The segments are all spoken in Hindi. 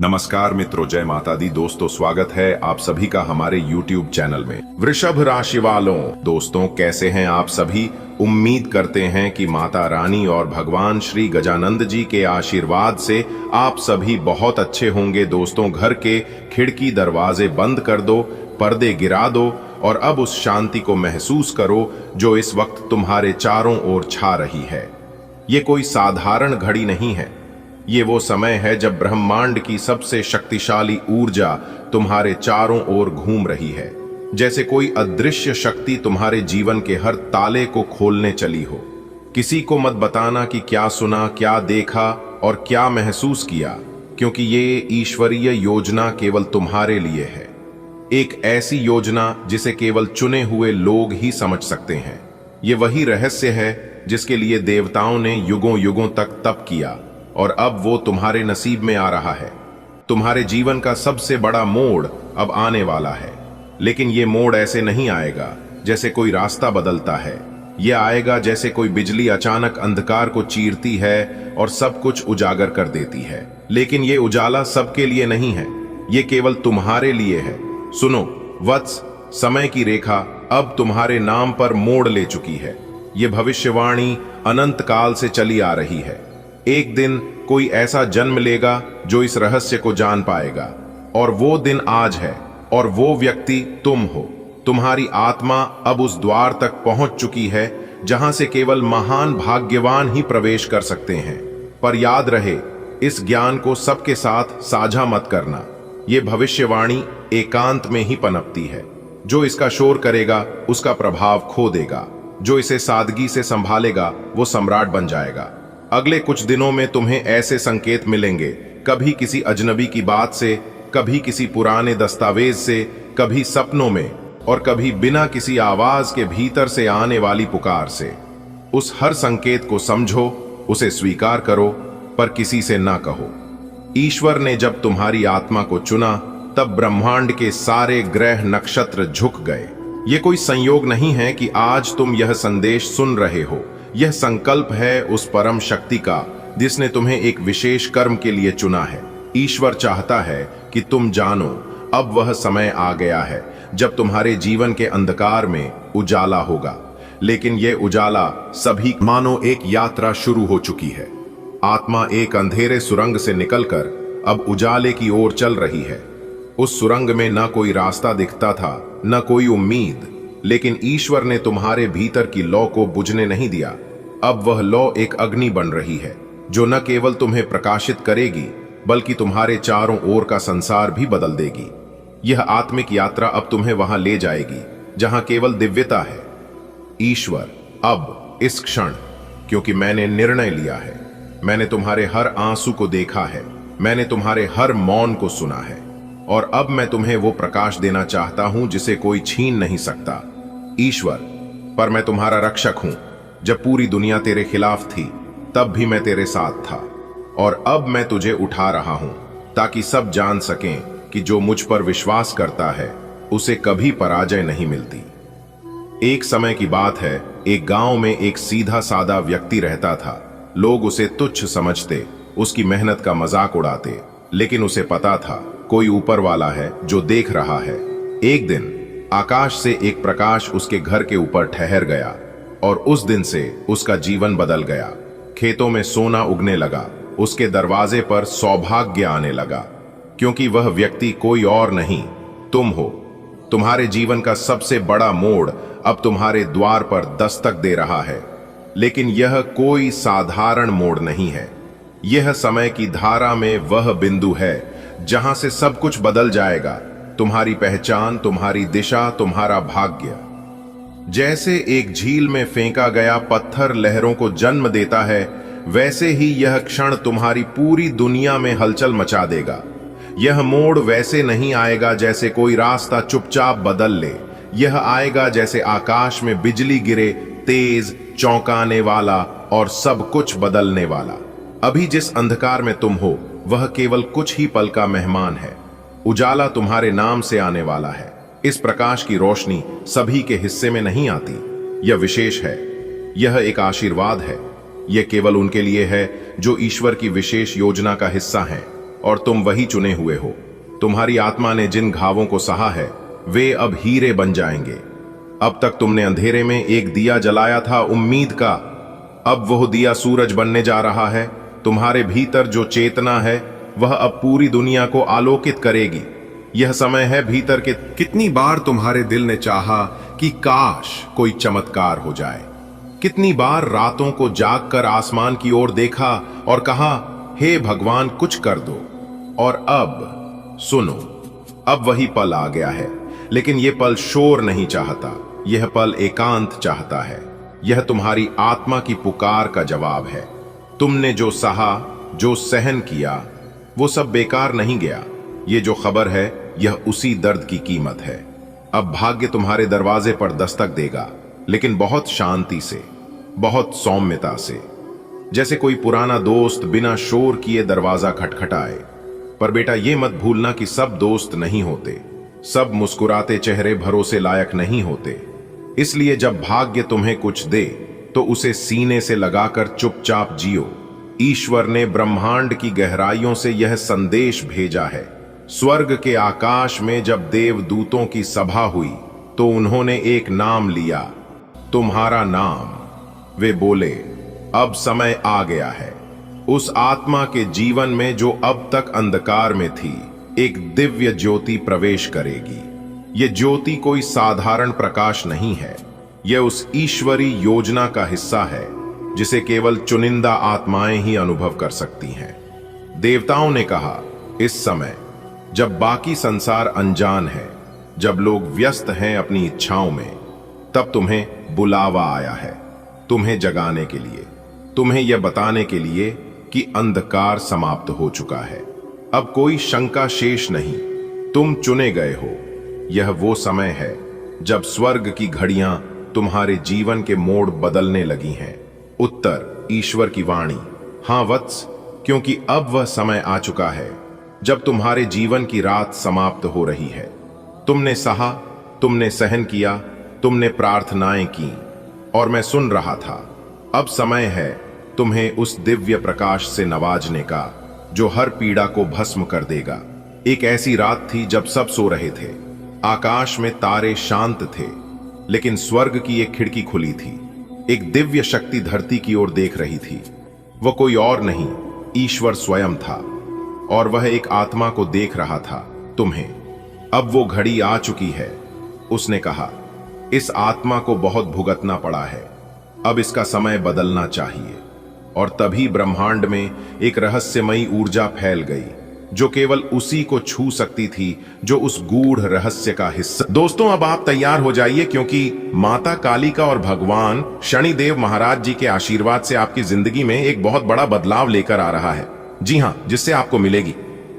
नमस्कार मित्रों, जय माता दी। दोस्तों, स्वागत है आप सभी का हमारे YouTube चैनल में। वृषभ राशि वालों, दोस्तों कैसे हैं आप सभी। उम्मीद करते हैं कि माता रानी और भगवान श्री गजानंद जी के आशीर्वाद से आप सभी बहुत अच्छे होंगे। दोस्तों, घर के खिड़की दरवाजे बंद कर दो, पर्दे गिरा दो और अब उस शांति को महसूस करो जो इस वक्त तुम्हारे चारों ओर छा रही है। ये कोई साधारण घड़ी नहीं है, ये वो समय है जब ब्रह्मांड की सबसे शक्तिशाली ऊर्जा तुम्हारे चारों ओर घूम रही है। जैसे कोई अदृश्य शक्ति तुम्हारे जीवन के हर ताले को खोलने चली हो। किसी को मत बताना कि क्या सुना, क्या देखा और क्या महसूस किया, क्योंकि ये ईश्वरीय योजना केवल तुम्हारे लिए है। एक ऐसी योजना जिसे केवल चुने हुए लोग ही समझ सकते हैं। ये वही रहस्य है जिसके लिए देवताओं ने युगों युगों तक तप किया और अब वो तुम्हारे नसीब में आ रहा है। तुम्हारे जीवन का सबसे बड़ा मोड़ अब आने वाला है, लेकिन ये मोड़ ऐसे नहीं आएगा जैसे कोई रास्ता बदलता है। ये आएगा जैसे कोई बिजली अचानक अंधकार को चीरती है और सब कुछ उजागर कर देती है। लेकिन ये उजाला सबके लिए नहीं है, ये केवल तुम्हारे लिए है। सुनो वत्स, समय की रेखा अब तुम्हारे नाम पर मोड़ ले चुकी है। ये भविष्यवाणी अनंत काल से चली आ रही है। एक दिन कोई ऐसा जन्म लेगा जो इस रहस्य को जान पाएगा, और वो दिन आज है, और वो व्यक्ति तुम हो। तुम्हारी आत्मा अब उस द्वार तक पहुंच चुकी है जहां से केवल महान भाग्यवान ही प्रवेश कर सकते हैं। पर याद रहे, इस ज्ञान को सबके साथ साझा मत करना। ये भविष्यवाणी एकांत में ही पनपती है। जो इसका शोर करेगा उसका प्रभाव खो देगा, जो इसे सादगी से संभालेगा वो सम्राट बन जाएगा। अगले कुछ दिनों में तुम्हें ऐसे संकेत मिलेंगे, कभी किसी अजनबी की बात से, कभी किसी पुराने दस्तावेज से, कभी सपनों में और कभी बिना किसी आवाज के भीतर से आने वाली पुकार से। उस हर संकेत को समझो, उसे स्वीकार करो, पर किसी से ना कहो। ईश्वर ने जब तुम्हारी आत्मा को चुना तब ब्रह्मांड के सारे ग्रह नक्षत्र झुक गए। ये कोई संयोग नहीं है कि आज तुम यह संदेश सुन रहे हो। यह संकल्प है उस परम शक्ति का जिसने तुम्हें एक विशेष कर्म के लिए चुना है। ईश्वर चाहता है कि तुम जानो, अब वह समय आ गया है जब तुम्हारे जीवन के अंधकार में उजाला होगा। लेकिन यह उजाला सभी मानो एक यात्रा शुरू हो चुकी है। आत्मा एक अंधेरे सुरंग से निकलकर अब उजाले की ओर चल रही है। उस सुरंग में न कोई रास्ता दिखता था, न कोई उम्मीद, लेकिन ईश्वर ने तुम्हारे भीतर की लौ को बुझने नहीं दिया। अब वह लौ एक अग्नि बन रही है जो न केवल तुम्हें प्रकाशित करेगी बल्कि तुम्हारे चारों ओर का संसार भी बदल देगी। यह आत्मिक यात्रा अब तुम्हें वहां ले जाएगी जहां केवल दिव्यता है। ईश्वर, अब इस क्षण, क्योंकि मैंने निर्णय लिया है, मैंने तुम्हारे हर आंसू को देखा है, मैंने तुम्हारे हर मौन को सुना है, और अब मैं तुम्हें वो प्रकाश देना चाहता हूं जिसे कोई छीन नहीं सकता। ईश्वर, पर मैं तुम्हारा रक्षक हूं। जब पूरी दुनिया तेरे खिलाफ थी तब भी मैं तेरे साथ था, और अब मैं तुझे उठा रहा हूं ताकि सब जान सकें कि जो मुझ पर विश्वास करता है उसे कभी पराजय नहीं मिलती। एक समय की बात है, एक गांव में एक सीधा सादा व्यक्ति रहता था। लोग उसे तुच्छ समझते, उसकी मेहनत का मजाक उड़ाते, लेकिन उसे पता था कोई ऊपर वाला है जो देख रहा है। एक दिन आकाश से एक प्रकाश उसके घर के ऊपर ठहर गया, और उस दिन से उसका जीवन बदल गया। खेतों में सोना उगने लगा, उसके दरवाजे पर सौभाग्य आने लगा, क्योंकि वह व्यक्ति कोई और नहीं, तुम हो। तुम्हारे जीवन का सबसे बड़ा मोड़ अब तुम्हारे द्वार पर दस्तक दे रहा है। लेकिन यह कोई साधारण मोड़ नहीं है। यह समय की धारा में वह बिंदु है जहां से सब कुछ बदल जाएगा। तुम्हारी पहचान, तुम्हारी दिशा, तुम्हारा भाग्य। जैसे एक झील में फेंका गया पत्थर लहरों को जन्म देता है, वैसे ही यह क्षण तुम्हारी पूरी दुनिया में हलचल मचा देगा। यह मोड़ वैसे नहीं आएगा जैसे कोई रास्ता चुपचाप बदल ले। यह आएगा जैसे आकाश में बिजली गिरे, तेज, चौंकाने वाला और सब कुछ बदलने वाला। अभी जिस अंधकार में तुम हो वह केवल कुछ ही पल का मेहमान है। उजाला तुम्हारे नाम से आने वाला है। इस प्रकाश की रोशनी सभी के हिस्से में नहीं आती। यह विशेष है, यह एक आशीर्वाद है। यह केवल उनके लिए है जो ईश्वर की विशेष योजना का हिस्सा हैं। और तुम वही चुने हुए हो। तुम्हारी आत्मा ने जिन घावों को सहा है वे अब हीरे बन जाएंगे। अब तक तुमने अंधेरे में एक दिया जलाया था उम्मीद का, अब वह दिया सूरज बनने जा रहा है। तुम्हारे भीतर जो चेतना है वह अब पूरी दुनिया को आलोकित करेगी। यह समय है भीतर के। कितनी बार तुम्हारे दिल ने चाहा कि काश कोई चमत्कार हो जाए। कितनी बार रातों को जागकर आसमान की ओर देखा और कहा, हे भगवान कुछ कर दो। और अब सुनो, अब वही पल आ गया है। लेकिन यह पल शोर नहीं चाहता, यह पल एकांत चाहता है। यह तुम्हारी आत्मा की पुकार का जवाब है। तुमने जो सहा, जो सहन किया, वो सब बेकार नहीं गया। ये जो खबर है यह उसी दर्द की कीमत है। अब भाग्य तुम्हारे दरवाजे पर दस्तक देगा, लेकिन बहुत शांति से, बहुत सौम्यता से, जैसे कोई पुराना दोस्त बिना शोर किए दरवाजा खटखटाए। पर बेटा ये मत भूलना कि सब दोस्त नहीं होते, सब मुस्कुराते चेहरे भरोसे लायक नहीं होते। इसलिए जब भाग्य तुम्हें कुछ दे तो उसे सीने से लगाकर चुपचाप जियो। ईश्वर ने ब्रह्मांड की गहराइयों से यह संदेश भेजा है। स्वर्ग के आकाश में जब देवदूतों की सभा हुई तो उन्होंने एक नाम लिया, तुम्हारा नाम। वे बोले, अब समय आ गया है। उस आत्मा के जीवन में जो अब तक अंधकार में थी, एक दिव्य ज्योति प्रवेश करेगी। ये ज्योति कोई साधारण प्रकाश नहीं है, यह उस ईश्वरी योजना का हिस्सा है जिसे केवल चुनिंदा आत्माएं ही अनुभव कर सकती हैं। देवताओं ने कहा, इस समय जब बाकी संसार अनजान है, जब लोग व्यस्त हैं अपनी इच्छाओं में, तब तुम्हें बुलावा आया है, तुम्हें जगाने के लिए, तुम्हें यह बताने के लिए कि अंधकार समाप्त हो चुका है। अब कोई शंका शेष नहीं, तुम चुने गए हो। यह वो समय है जब स्वर्ग की घड़ियां तुम्हारे जीवन के मोड़ बदलने लगी हैं। उत्तर ईश्वर की वाणी, हां वत्स, क्योंकि अब वह समय आ चुका है जब तुम्हारे जीवन की रात समाप्त हो रही है। तुमने सहा, तुमने सहन किया, तुमने प्रार्थनाएं की और मैं सुन रहा था। अब समय है तुम्हें उस दिव्य प्रकाश से नवाजने का जो हर पीड़ा को भस्म कर देगा। एक ऐसी रात थी जब सब सो रहे थे, आकाश में तारे शांत थे, लेकिन स्वर्ग की एक खिड़की खुली थी। एक दिव्य शक्ति धरती की ओर देख रही थी। वह कोई और नहीं, ईश्वर स्वयं था और वह एक आत्मा को देख रहा था, तुम्हें। अब वो घड़ी आ चुकी है, उसने कहा। इस आत्मा को बहुत भुगतना पड़ा है, अब इसका समय बदलना चाहिए। और तभी ब्रह्मांड में एक रहस्यमयी ऊर्जा फैल गई जो केवल उसी को छू सकती थी जो उस गूढ़ रहस्य का हिस्सा। दोस्तों अब आप तैयार हो जाइए, क्योंकि माता कालिका और भगवान शनिदेव महाराज जी के आशीर्वाद से आपकी जिंदगी में एक बहुत बड़ा बदलाव लेकर आ रहा है। जी हां, जिससे आपको मिलेगी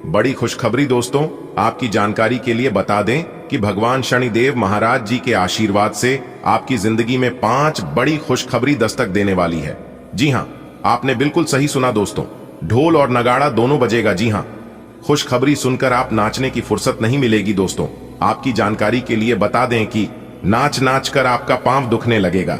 बड़ी खुशखबरी। दोस्तों आपकी जानकारी के लिए बता दें कि भगवान शनिदेव महाराज जी के आशीर्वाद से आपकी जिंदगी में 5 बड़ी खुशखबरी दस्तक देने वाली है। जी हां, आपने बिल्कुल सही सुना दोस्तों, ढोल और नगाड़ा दोनों बजेगा। जी हां, खुशखबरी सुनकर आप नाचने की फुर्सत नहीं मिलेगी। दोस्तों आपकी जानकारी के लिए बता दें कि नाच नाच कर आपका पांव दुखने लगेगा।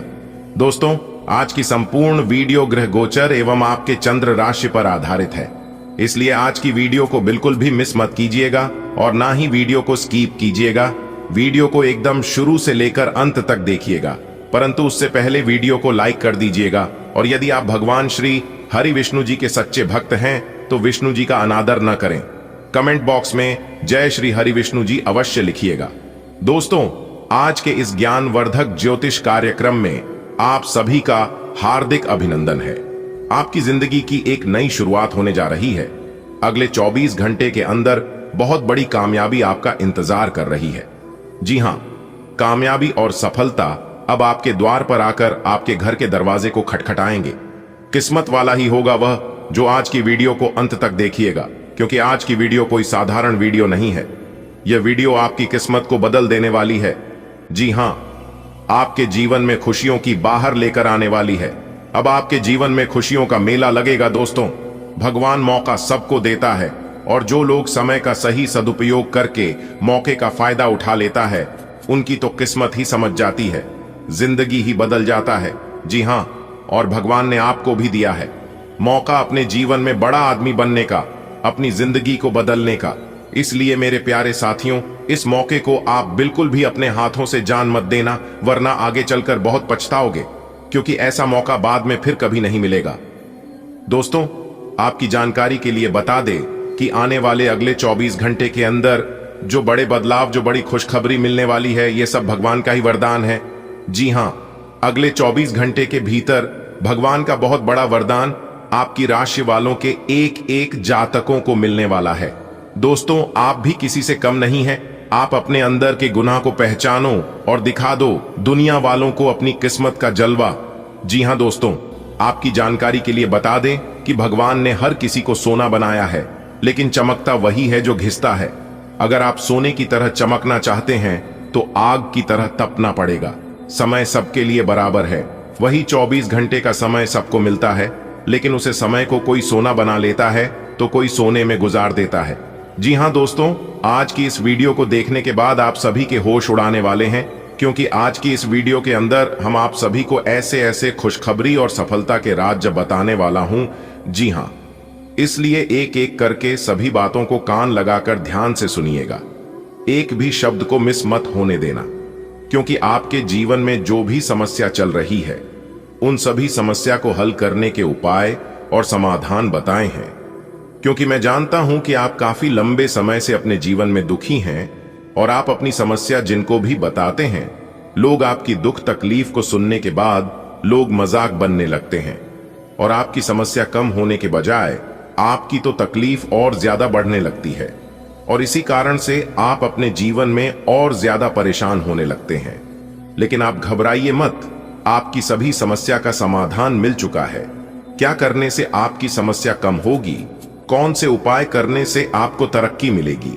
दोस्तों आज की संपूर्ण वीडियो ग्रह गोचर एवं आपके चंद्र राशि पर आधारित है, इसलिए आज की वीडियो को बिल्कुल भी मिस मत कीजिएगा और ना ही वीडियो को स्किप कीजिएगा। वीडियो को एकदम शुरू से लेकर अंत तक देखिएगा, परंतु उससे पहले वीडियो को लाइक कर दीजिएगा। और यदि आप भगवान श्री हरि विष्णु जी के सच्चे भक्त हैं तो विष्णु जी का अनादर न करें। कमेंट बॉक्स में जय श्री हरि विष्णु जी अवश्य लिखिएगा। दोस्तों आज के इस ज्ञानवर्धक ज्योतिष कार्यक्रम में आप सभी का हार्दिक अभिनंदन है। आपकी जिंदगी की एक नई शुरुआत होने जा रही है। अगले 24 घंटे के अंदर बहुत बड़ी कामयाबी आपका इंतजार कर रही है। जी हां, कामयाबी और सफलता अब आपके द्वार पर आकर आपके घर के दरवाजे को खटखटाएंगे। किस्मत वाला ही होगा वह जो आज की वीडियो को अंत तक देखिएगा, क्योंकि आज की वीडियो कोई साधारण वीडियो नहीं है। यह वीडियो आपकी किस्मत को बदल देने वाली है। जी हां, आपके जीवन में खुशियों की बाहर लेकर आने वाली है। अब आपके जीवन में खुशियों का मेला लगेगा। दोस्तों भगवान मौका सबको देता है और जो लोग समय का सही सदुपयोग करके मौके का फायदा उठा लेता है उनकी तो किस्मत ही समझ जाती है, जिंदगी ही बदल जाता है। जी हां, और भगवान ने आपको भी दिया है मौका अपने जीवन में बड़ा आदमी बनने का, अपनी जिंदगी को बदलने का। इसलिए मेरे प्यारे साथियों, इस मौके को आप बिल्कुल भी अपने हाथों से जान मत देना, वरना आगे चलकर बहुत पछताओगे, क्योंकि ऐसा मौका बाद में फिर कभी नहीं मिलेगा। दोस्तों, आपकी जानकारी के लिए बता दें कि आने वाले अगले 24 घंटे के अंदर जो बड़े बदलाव, जो बड़ी खुशखबरी मिलने वाली है, ये सब भगवान का ही वरदान है। जी हां, अगले 24 घंटे के भीतर भगवान का बहुत बड़ा वरदान आपकी राशि वालों के एक एक जातकों को मिलने वाला है। दोस्तों, आप भी किसी से कम नहीं हैं। आप अपने अंदर के गुनाह को पहचानो और दिखा दो दुनिया वालों को अपनी किस्मत का जलवा। जी हां दोस्तों, आपकी जानकारी के लिए बता दें कि भगवान ने हर किसी को सोना बनाया है, लेकिन चमकता वही है जो घिसता है। अगर आप सोने की तरह चमकना चाहते हैं तो आग की तरह तपना पड़ेगा। समय सबके लिए बराबर है। वही 24 घंटे का समय सबको मिलता है, लेकिन उसे समय को कोई सोना बना लेता है तो कोई सोने में गुजार देता है। जी हां दोस्तों, आज की इस वीडियो को देखने के बाद आप सभी के होश उड़ाने वाले हैं, क्योंकि आज की इस वीडियो के अंदर हम आप सभी को ऐसे ऐसे खुशखबरी और सफलता के राज बताने वाला हूं। जी हां, इसलिए एक एक करके सभी बातों को कान लगाकर ध्यान से सुनिएगा। एक भी शब्द को मिस मत होने देना, क्योंकि आपके जीवन में जो भी समस्या चल रही है, उन सभी समस्या को हल करने के उपाय और समाधान बताए हैं। क्योंकि मैं जानता हूं कि आप काफी लंबे समय से अपने जीवन में दुखी हैं, और आप अपनी समस्या जिनको भी बताते हैं, लोग आपकी दुख तकलीफ को सुनने के बाद लोग मजाक बनने लगते हैं, और आपकी समस्या कम होने के बजाय आपकी तो तकलीफ और ज्यादा बढ़ने लगती है, और इसी कारण से आप अपने जीवन में और ज्यादा परेशान होने लगते हैं। लेकिन आप घबराइए मत, आपकी सभी समस्या का समाधान मिल चुका है। क्या करने से आपकी समस्या कम होगी, कौन से उपाय करने से आपको तरक्की मिलेगी,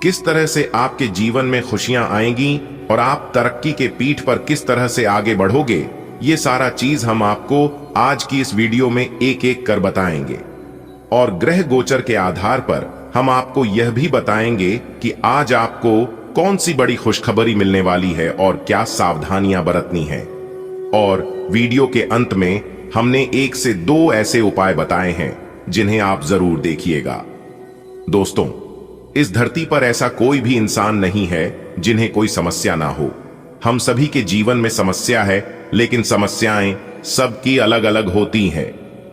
किस तरह से आपके जीवन में खुशियां आएंगी और आप तरक्की के पीठ पर किस तरह से आगे बढ़ोगे, ये सारा चीज हम आपको आज की इस वीडियो में एक एक कर बताएंगे। और ग्रह गोचर के आधार पर हम आपको यह भी बताएंगे कि आज आपको कौन सी बड़ी खुशखबरी मिलने वाली है और क्या सावधानियां बरतनी है। और वीडियो के अंत में हमने 1 से 2 ऐसे उपाय बताए हैं जिन्हें आप जरूर देखिएगा। दोस्तों, इस धरती पर ऐसा कोई भी इंसान नहीं है जिन्हें कोई समस्या ना हो। हम सभी के जीवन में समस्या है, लेकिन समस्याएं सबकी अलग अलग होती हैं।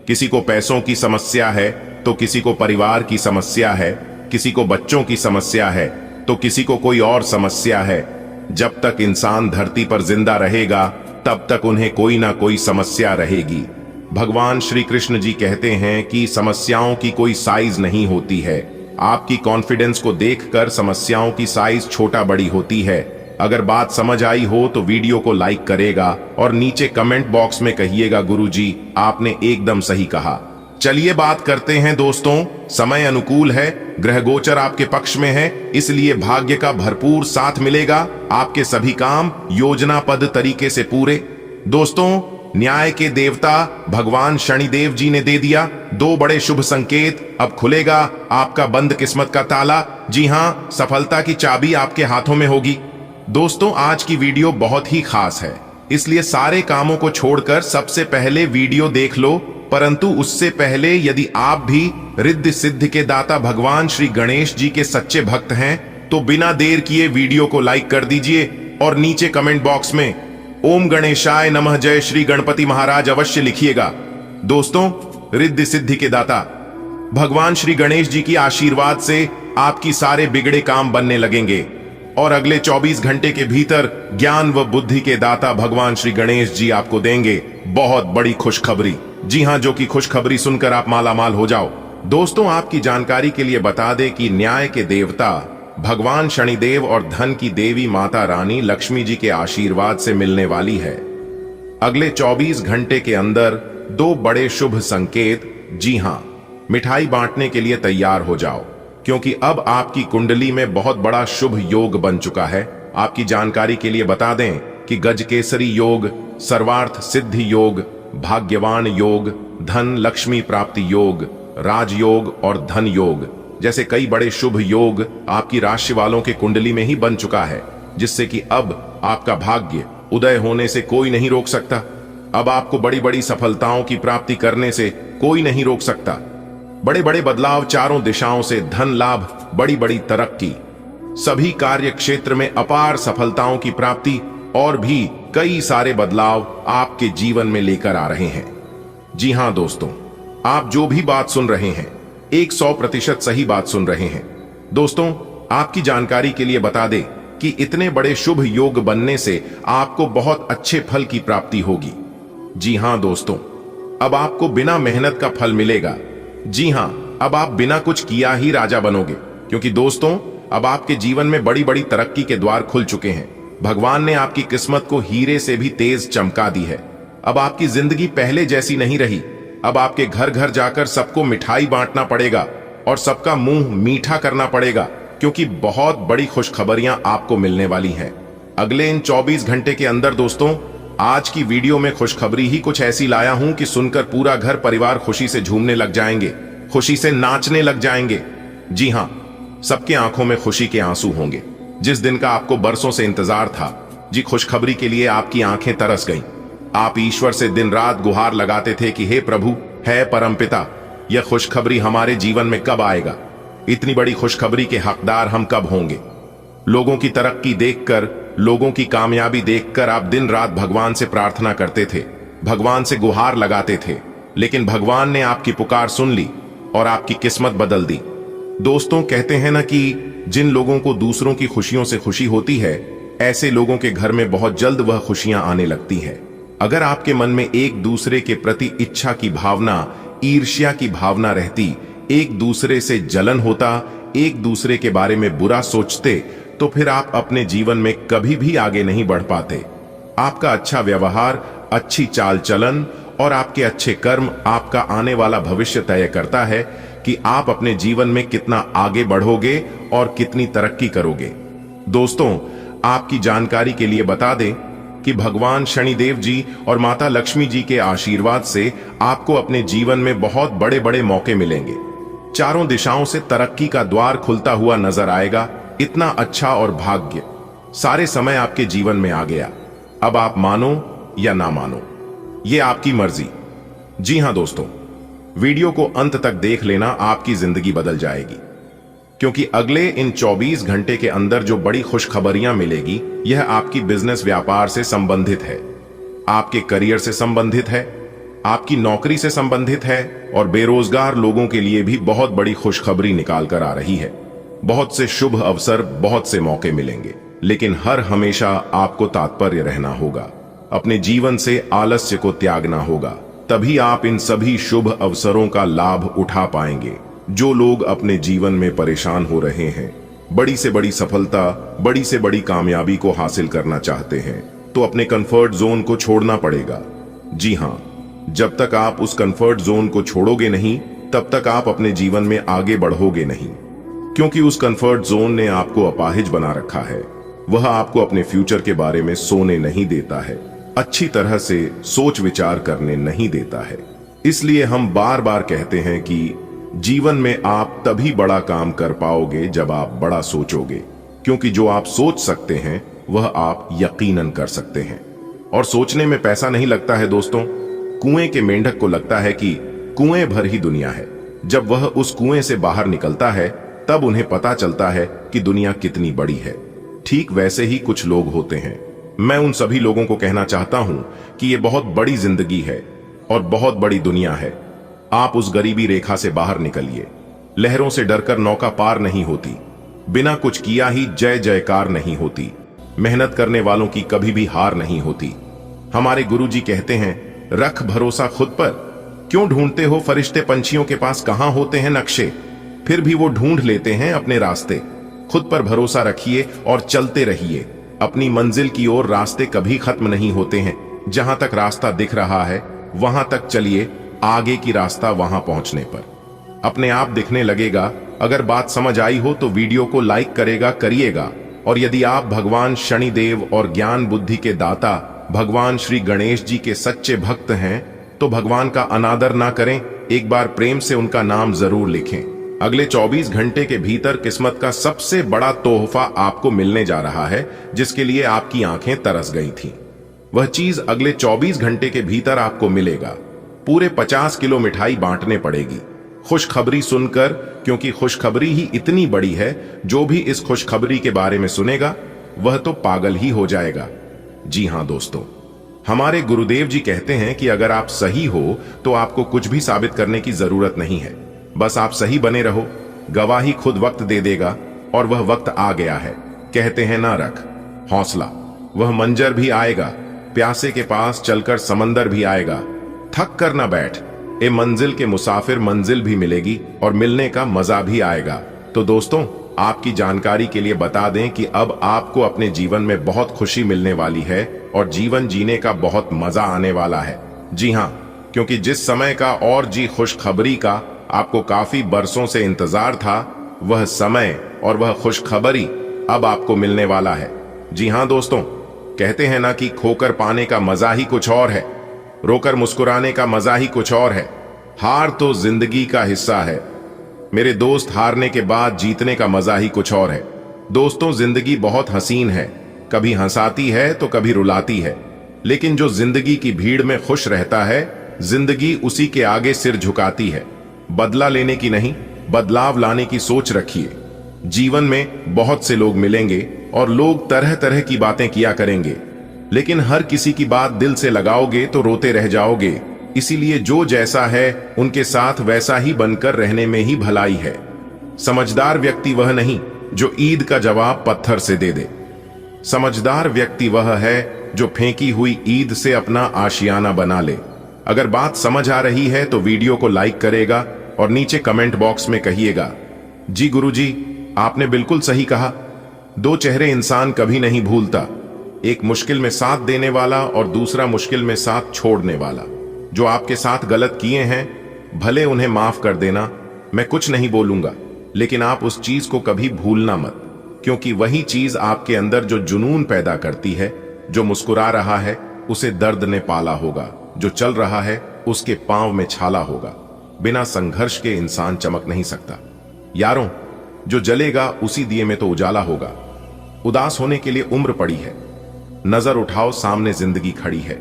किसी को पैसों की समस्या है तो किसी को परिवार की समस्या है, किसी को बच्चों की समस्या है तो किसी को कोई और समस्या है। जब तक इंसान धरती पर जिंदा रहेगा तब तक उन्हें कोई ना कोई समस्या रहेगी। भगवान श्री कृष्ण जी कहते हैं कि समस्याओं की कोई साइज नहीं होती है। आपकी कॉन्फिडेंस को देखकर समस्याओं की साइज छोटा बड़ी होती है। अगर बात समझ आई हो तो वीडियो को लाइक करेगा और नीचे कमेंट बॉक्स में कहिएगा, गुरुजी आपने एकदम सही कहा। चलिए बात करते हैं दोस्तों। समय अनुकूल है, ग्रह गोचर आपके पक्ष में है, इसलिए भाग्य का भरपूर साथ मिलेगा। आपके सभी काम योजनाबद्ध तरीके से पूरे। दोस्तों, न्याय के देवता भगवान शनिदेव जी ने दे दिया 2 बड़े शुभ संकेत। अब खुलेगा आपका बंद किस्मत का ताला। जी हां, सफलता की चाबी आपके हाथों में होगी। दोस्तों, आज की वीडियो बहुत ही खास है, इसलिए सारे कामों को छोड़कर सबसे पहले वीडियो देख लो। परंतु उससे पहले यदि आप भी रिद्धि सिद्धि के दाता भगवान श्री गणेश जी के सच्चे भक्त हैं तो बिना देर किए वीडियो को लाइक कर दीजिए और नीचे कमेंट बॉक्स में ओम गणेशाय नमः जय श्री गणपति महाराज अवश्य लिखिएगा। दोस्तों, रिद्धि सिद्धि के दाता भगवान श्री गणेश जी की आशीर्वाद से आपकी सारे बिगड़े काम बनने लगेंगे, और अगले 24 घंटे के भीतर ज्ञान व बुद्धि के दाता भगवान श्री गणेश जी आपको देंगे बहुत बड़ी खुशखबरी। जी हां, जो कि खुशखबरी सुनकर आप मालामाल हो जाओ। दोस्तों, आपकी जानकारी के लिए बता दें कि न्याय के देवता भगवान शनिदेव और धन की देवी माता रानी लक्ष्मी जी के आशीर्वाद से मिलने वाली है। अगले 24 घंटे के अंदर 2 बड़े शुभ संकेत। जी हां, मिठाई बांटने के लिए तैयार हो जाओ, क्योंकि अब आपकी कुंडली में बहुत बड़ा शुभ योग बन चुका है। आपकी जानकारी के लिए बता दें कि गजकेसरी योग, सर्वार्थ सिद्धि योग, भाग्यवान योग, धन लक्ष्मी प्राप्ति योग, राजयोग और धन योग जैसे कई बड़े शुभ योग आपकी राशि वालों के कुंडली में ही बन चुका है, जिससे कि अब आपका भाग्य उदय होने से कोई नहीं रोक सकता। अब आपको बड़ी बड़ी सफलताओं की प्राप्ति करने से कोई नहीं रोक सकता। बड़े बड़े बदलाव, चारों दिशाओं से धन लाभ, बड़ी बड़ी तरक्की, सभी कार्य क्षेत्र में अपार सफलताओं की प्राप्ति और भी कई सारे बदलाव आपके जीवन में लेकर आ रहे हैं। जी हां दोस्तों, आप जो भी बात सुन रहे हैं 100% सही बात सुन रहे हैं। दोस्तों, आपकी जानकारी के लिए बता दें कि इतने बड़े शुभ योग बनने से आपको बहुत अच्छे फल की प्राप्ति होगी। जी हां दोस्तों, अब आपको बिना मेहनत का फल मिलेगा। जी हां, अब आप बिना कुछ किया ही राजा बनोगे, क्योंकि दोस्तों अब आपके जीवन में बड़ी बड़ी तरक्की के द्वार खुल चुके हैं। भगवान ने आपकी किस्मत को हीरे से भी तेज चमका दी है। अब आपकी जिंदगी पहले जैसी नहीं रही। अब आपके घर घर जाकर सबको मिठाई बांटना पड़ेगा और सबका मुंह मीठा करना पड़ेगा, क्योंकि बहुत बड़ी खुशखबरियां आपको मिलने वाली हैं अगले इन 24 घंटे के अंदर। दोस्तों, आज की वीडियो में खुशखबरी ही कुछ ऐसी लाया हूं कि सुनकर पूरा घर परिवार खुशी से झूमने लग जाएंगे, खुशी से नाचने लग जाएंगे। जी हां, सबके आंखों में खुशी के आंसू होंगे। जिस दिन का आपको बरसों से इंतजार था, जी खुशखबरी के लिए आपकी आंखें तरस गईं। आप ईश्वर से दिन रात गुहार लगाते थे कि हे प्रभु, है परमपिता, यह खुशखबरी हमारे जीवन में कब आएगा? इतनी बड़ी खुशखबरी के हकदार हम कब होंगे? लोगों की तरक्की देखकर, लोगों की कामयाबी देखकर आप दिन रात भगवान से प्रार्थना करते थे, भगवान से गुहार लगाते थे, लेकिन भगवान ने आपकी पुकार सुन ली और आपकी किस्मत बदल दी। दोस्तों, कहते हैं ना कि जिन लोगों को दूसरों की खुशियों से खुशी होती है, ऐसे लोगों के घर में बहुत जल्द वह खुशियां आने लगती हैं। अगर आपके मन में एक दूसरे के प्रति इच्छा की भावना, ईर्ष्या की भावना रहती, एक दूसरे से जलन होता, एक दूसरे के बारे में बुरा सोचते, तो फिर आप अपने जीवन में कभी भी आगे नहीं बढ़ पाते। आपका अच्छा व्यवहार, अच्छी चाल चलन और आपके अच्छे कर्म आपका आने वाला भविष्य तय करता है कि आप अपने जीवन में कितना आगे बढ़ोगे और कितनी तरक्की करोगे। दोस्तों, आपकी जानकारी के लिए बता दें कि भगवान शनिदेव जी और माता लक्ष्मी जी के आशीर्वाद से आपको अपने जीवन में बहुत बड़े बड़े मौके मिलेंगे। चारों दिशाओं से तरक्की का द्वार खुलता हुआ नजर आएगा। इतना अच्छा और भाग्य सारे समय आपके जीवन में आ गया। अब आप मानो या ना मानो, ये आपकी मर्जी। जी हां दोस्तों, वीडियो को अंत तक देख लेना, आपकी जिंदगी बदल जाएगी, क्योंकि अगले इन 24 घंटे के अंदर जो बड़ी खुशखबरियां मिलेगी, यह आपकी बिजनेस व्यापार से संबंधित है, आपके करियर से संबंधित है, आपकी नौकरी से संबंधित है और बेरोजगार लोगों के लिए भी बहुत बड़ी खुशखबरी निकाल कर आ रही है। बहुत से शुभ अवसर, बहुत से मौके मिलेंगे, लेकिन हर हमेशा आपको तात्पर्य रहना होगा। अपने जीवन से आलस्य को त्यागना होगा, तभी आप इन सभी शुभ अवसरों का लाभ उठा पाएंगे। जो लोग अपने जीवन में परेशान हो रहे हैं, बड़ी से बड़ी सफलता, बड़ी से बड़ी कामयाबी को हासिल करना चाहते हैं, तो अपने कंफर्ट जोन को छोड़ना पड़ेगा। जी हां, जब तक आप उस कंफर्ट जोन को छोड़ोगे नहीं, तब तक आप अपने जीवन में आगे बढ़ोगे नहीं, क्योंकि उस कंफर्ट जोन ने आपको अपाहिज बना रखा है। वह आपको अपने फ्यूचर के बारे में सोने नहीं देता है, अच्छी तरह से सोच विचार करने नहीं देता है। इसलिए हम बार बार कहते हैं कि जीवन में आप तभी बड़ा काम कर पाओगे जब आप बड़ा सोचोगे, क्योंकि जो आप सोच सकते हैं वह आप यकीनन कर सकते हैं। और सोचने में पैसा नहीं लगता है दोस्तों। कुएं के मेंढक को लगता है कि कुएं भर ही दुनिया है। जब वह उस कुएं से बाहर निकलता है, तब उन्हें पता चलता है कि दुनिया कितनी बड़ी है। ठीक वैसे ही कुछ लोग होते हैं। मैं उन सभी लोगों को कहना चाहता हूं कि ये बहुत बड़ी जिंदगी है और बहुत बड़ी दुनिया है। आप उस गरीबी रेखा से बाहर निकलिए। लहरों से डरकर नौका पार नहीं होती, बिना कुछ किया ही जय जयकार नहीं होती, मेहनत करने वालों की कभी भी हार नहीं होती। हमारे गुरुजी कहते हैं, रख भरोसा खुद पर। क्यों ढूंढते हो फरिश्ते पंछियों के पास कहां होते हैं नक्शे, फिर भी वो ढूंढ लेते हैं अपने रास्ते। खुद पर भरोसा रखिए और चलते रहिए। अपनी मंजिल की ओर रास्ते कभी खत्म नहीं होते हैं। जहां तक रास्ता दिख रहा है वहां तक चलिए, आगे की रास्ता वहां पहुंचने पर अपने आप दिखने लगेगा। अगर बात समझ आई हो तो वीडियो को लाइक करिएगा। और यदि आप भगवान शनिदेव और ज्ञान बुद्धि के दाता भगवान श्री गणेश जी के सच्चे भक्त हैं, तो भगवान का अनादर ना करें, एक बार प्रेम से उनका नाम जरूर लिखें। अगले 24 घंटे के भीतर किस्मत का सबसे बड़ा तोहफा आपको मिलने जा रहा है, जिसके लिए आपकी आंखें तरस गई थीं। वह चीज अगले 24 घंटे के भीतर आपको मिलेगा। पूरे 50 किलो मिठाई बांटने पड़ेगी। खुशखबरी सुनकर, क्योंकि खुशखबरी ही इतनी बड़ी है, जो भी इस खुशखबरी के बारे में सुनेगा वह तो पागल ही हो जाएगा। जी हां दोस्तों, हमारे गुरुदेव जी कहते हैं कि अगर आप सही हो तो आपको कुछ भी साबित करने की जरूरत नहीं है, बस आप सही बने रहो, गवाही खुद वक्त दे देगा और वह वक्त आ गया है। कहते हैं ना रख हौसला, वह मंजर भी आएगा, प्यासे के पास चलकर समंदर भी आएगा। थक कर ना बैठ, ए मंजिल के मुसाफिर, मंजिल भी मिलेगी और मिलने का मजा भी आएगा। तो दोस्तों, आपकी जानकारी के लिए बता दें कि अब आपको अपने जीवन में बहुत खुशी मिलने वाली है और जीवन जीने का बहुत मजा आने वाला है। जी हां, क्योंकि जिस समय का और जी खुशखबरी का आपको काफी बरसों से इंतजार था, वह समय और वह खुशखबरी अब आपको मिलने वाला है। जी हां दोस्तों, कहते हैं ना कि खोकर पाने का मजा ही कुछ और है, रोकर मुस्कुराने का मजा ही कुछ और है। हार तो जिंदगी का हिस्सा है मेरे दोस्त, हारने के बाद जीतने का मजा ही कुछ और है। दोस्तों, जिंदगी बहुत हसीन है, कभी हंसाती है तो कभी रुलाती है, लेकिन जो जिंदगी की भीड़ में खुश रहता है, जिंदगी उसी के आगे सिर झुकाती है। बदला लेने की नहीं, बदलाव लाने की सोच रखिए। जीवन में बहुत से लोग मिलेंगे और लोग तरह तरह की बातें किया करेंगे, लेकिन हर किसी की बात दिल से लगाओगे तो रोते रह जाओगे। इसीलिए जो जैसा है उनके साथ वैसा ही बनकर रहने में ही भलाई है। समझदार व्यक्ति वह नहीं जो ईद का जवाब पत्थर से दे दे। समझदार व्यक्ति वह है जो फेंकी हुई ईद से अपना आशियाना बना ले। अगर बात समझ आ रही है तो वीडियो को लाइक करेगा और नीचे कमेंट बॉक्स में कहिएगा, जी गुरुजी, आपने बिल्कुल सही कहा। दो चेहरे इंसान कभी नहीं भूलता, एक मुश्किल में साथ देने वाला और दूसरा मुश्किल में साथ छोड़ने वाला। जो आपके साथ गलत किए हैं, भले उन्हें माफ कर देना, मैं कुछ नहीं बोलूंगा, लेकिन आप उस चीज को कभी भूलना मत, क्योंकि वही चीज आपके अंदर जो जुनून पैदा करती है। जो मुस्कुरा रहा है उसे दर्द ने पाला होगा, जो चल रहा है उसके पांव में छाला होगा। बिना संघर्ष के इंसान चमक नहीं सकता। यारों, जो जलेगा उसी दिए में तो उजाला होगा। उदास होने के लिए उम्र पड़ी है, नजर उठाओ, सामने जिंदगी खड़ी है।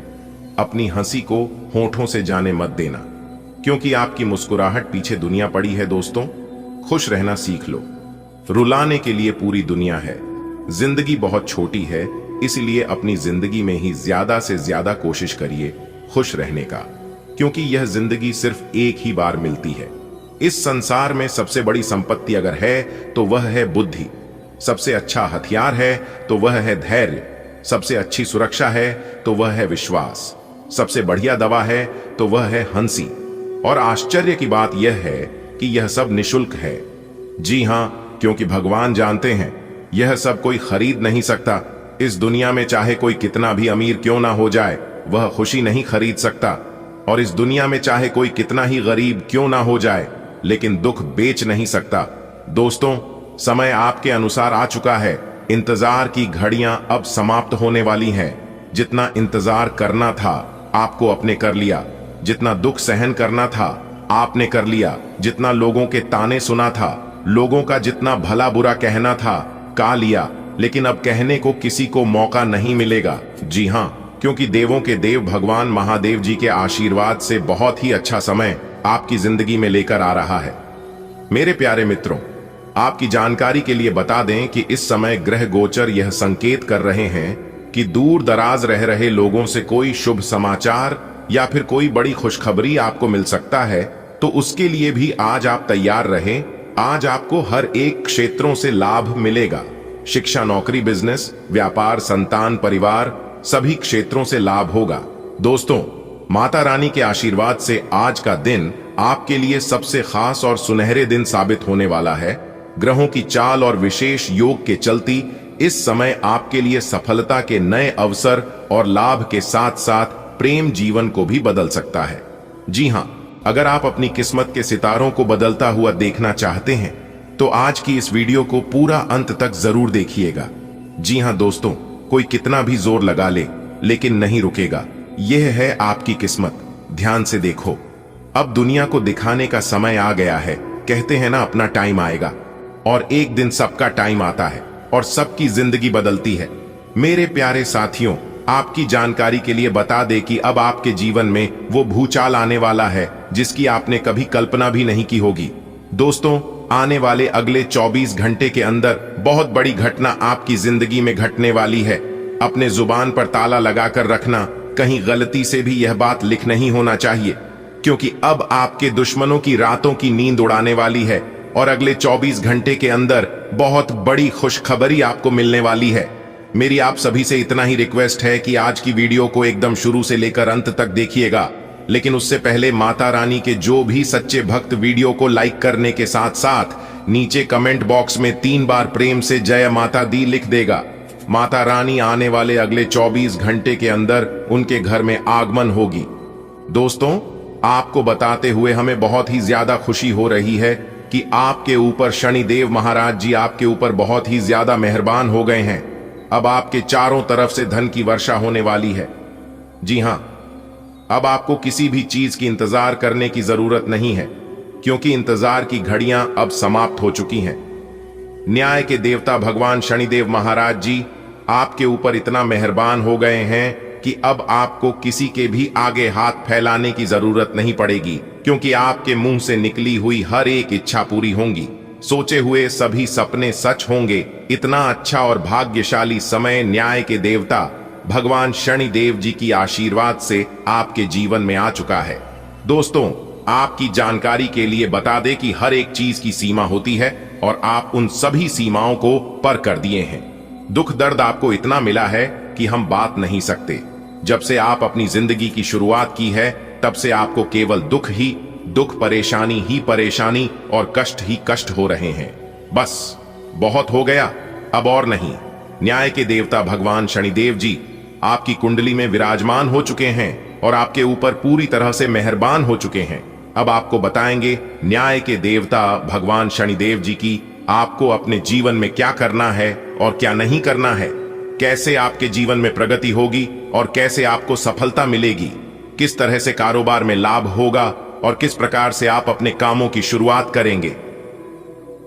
अपनी हंसी को होठों से जाने मत देना, क्योंकि आपकी मुस्कुराहट पीछे दुनिया पड़ी है। दोस्तों, खुश रहना सीख लो, रुलाने के लिए पूरी दुनिया है। जिंदगी बहुत छोटी है, इसलिए अपनी जिंदगी में ही ज्यादा से ज्यादा कोशिश करिए खुश रहने का, क्योंकि यह जिंदगी सिर्फ एक ही बार मिलती है। इस संसार में सबसे बड़ी संपत्ति अगर है तो वह है बुद्धि, सबसे अच्छा हथियार है तो वह है धैर्य, सबसे अच्छी सुरक्षा है तो वह है विश्वास, सबसे बढ़िया दवा है तो वह है हंसी। और आश्चर्य की बात यह है कि यह सब निशुल्क है। जी हां, क्योंकि भगवान जानते हैं यह सब कोई खरीद नहीं सकता। इस दुनिया में चाहे कोई कितना भी अमीर क्यों ना हो जाए, वह खुशी नहीं खरीद सकता। और इस दुनिया में चाहे कोई कितना ही गरीब क्यों ना हो जाए, लेकिन दुख बेच नहीं सकता। दोस्तों, समय आपके अनुसार आ चुका है। इंतजार की घड़ियां अब समाप्त होने वाली हैं। जितना इंतजार करना था आपको अपने कर लिया, जितना दुख सहन करना था आपने कर लिया, जितना लोगों के ताने सुना था, लोगों का जितना भला बुरा कहना था का लिया, लेकिन अब कहने को किसी को मौका नहीं मिलेगा। जी हां, क्योंकि देवों के देव भगवान महादेव जी के आशीर्वाद से बहुत ही अच्छा समय आपकी जिंदगी में लेकर आ रहा है। मेरे प्यारे मित्रों, आपकी जानकारी के लिए बता दें कि इस समय ग्रह गोचर यह संकेत कर रहे हैं कि दूर दराज रह रहे लोगों से कोई शुभ समाचार या फिर कोई बड़ी खुशखबरी आपको मिल सकता है। तो उसके लिए भी आज आप तैयार रहें। आज आपको हर एक क्षेत्रों से लाभ मिलेगा। शिक्षा, नौकरी, बिजनेस, व्यापार, संतान, परिवार, सभी क्षेत्रों से लाभ होगा। दोस्तों, माता रानी के आशीर्वाद से आज का दिन आपके लिए सबसे खास और सुनहरे दिन साबित होने वाला है। ग्रहों की चाल और विशेष योग के चलती इस समय आपके लिए सफलता के नए अवसर और लाभ के साथ साथ प्रेम जीवन को भी बदल सकता है। जी हां, अगर आप अपनी किस्मत के सितारों को बदलता हुआ देखना चाहते हैं तो आज की इस वीडियो को पूरा अंत तक जरूर देखिएगा। जी हां दोस्तों, कोई कितना भी जोर लगा ले लेकिन नहीं रुकेगा। यह है आपकी किस्मत। ध्यान से देखो, अब दुनिया को दिखाने का समय आ गया है। कहते हैं ना, अपना टाइम आएगा, और एक दिन सबका टाइम आता है और सबकी जिंदगी बदलती है। मेरे प्यारे साथियों, आपकी जानकारी के लिए बता दे कि अब आपके जीवन में वो भूचाल आने वाला है जिसकी आपने कभी कल्पना भी नहीं की होगी। दोस्तों, आने वाले अगले 24 घंटे के अंदर बहुत बड़ी घटना आपकी जिंदगी में घटने वाली है। अपने जुबान पर ताला लगाकर रखना, कहीं गलती से भी यह बात लिख नहीं होना चाहिए, क्योंकि अब आपके दुश्मनों की रातों की नींद उड़ाने वाली है और अगले 24 घंटे के अंदर बहुत बड़ी खुशखबरी आपको मिलने वाली है। मेरी आप सभी से इतना ही रिक्वेस्ट है कि आज की वीडियो को एकदम शुरू से लेकर अंत तक देखिएगा, लेकिन उससे पहले माता रानी के जो भी सच्चे भक्त वीडियो को लाइक करने के साथ साथ नीचे कमेंट बॉक्स में 3 बार प्रेम से जय माता दी लिख देगा। माता रानी आने वाले अगले 24 घंटे के अंदर उनके घर में आगमन होगी। दोस्तों, आपको बताते हुए हमें बहुत ही ज्यादा खुशी हो रही है कि आपके ऊपर शनिदेव महाराज जी आपके ऊपर बहुत ही ज्यादा मेहरबान हो गए हैं। अब आपके चारों तरफ से धन की वर्षा होने वाली है। जी हां, अब आपको किसी भी चीज की इंतजार करने की जरूरत नहीं है, क्योंकि इंतजार की घड़ियां अब समाप्त हो चुकी हैं। न्याय के देवता भगवान शनिदेव महाराज जी आपके ऊपर इतना मेहरबान हो गए हैं कि अब आपको किसी के भी आगे हाथ फैलाने की जरूरत नहीं पड़ेगी, क्योंकि आपके मुंह से निकली हुई हर एक इच्छा पूरी होंगी। सोचे हुए सभी सपने सच होंगे। इतना अच्छा और भाग्यशाली समय न्याय के देवता भगवान शनिदेव जी की आशीर्वाद से आपके जीवन में आ चुका है। दोस्तों, आपकी जानकारी के लिए बता दें कि हर एक चीज की सीमा होती है और आप उन सभी सीमाओं को पार कर दिए हैं। दुख दर्द आपको इतना मिला है कि हम बात नहीं सकते। जब से आप अपनी जिंदगी की शुरुआत की है, तब से आपको केवल दुख ही दुख, परेशानी ही परेशानी और कष्ट ही कष्ट हो रहे हैं। बस बहुत हो गया, अब और नहीं। न्याय के देवता भगवान शनिदेव जी आपकी कुंडली में विराजमान हो चुके हैं और आपके ऊपर पूरी तरह से मेहरबान हो चुके हैं। अब आपको बताएंगे न्याय के देवता भगवान शनिदेव जी की आपको अपने जीवन में क्या करना है और क्या नहीं करना है, कैसे आपके जीवन में प्रगति होगी और कैसे आपको सफलता मिलेगी, किस तरह से कारोबार में लाभ होगा और किस प्रकार से आप अपने कामों की शुरुआत करेंगे।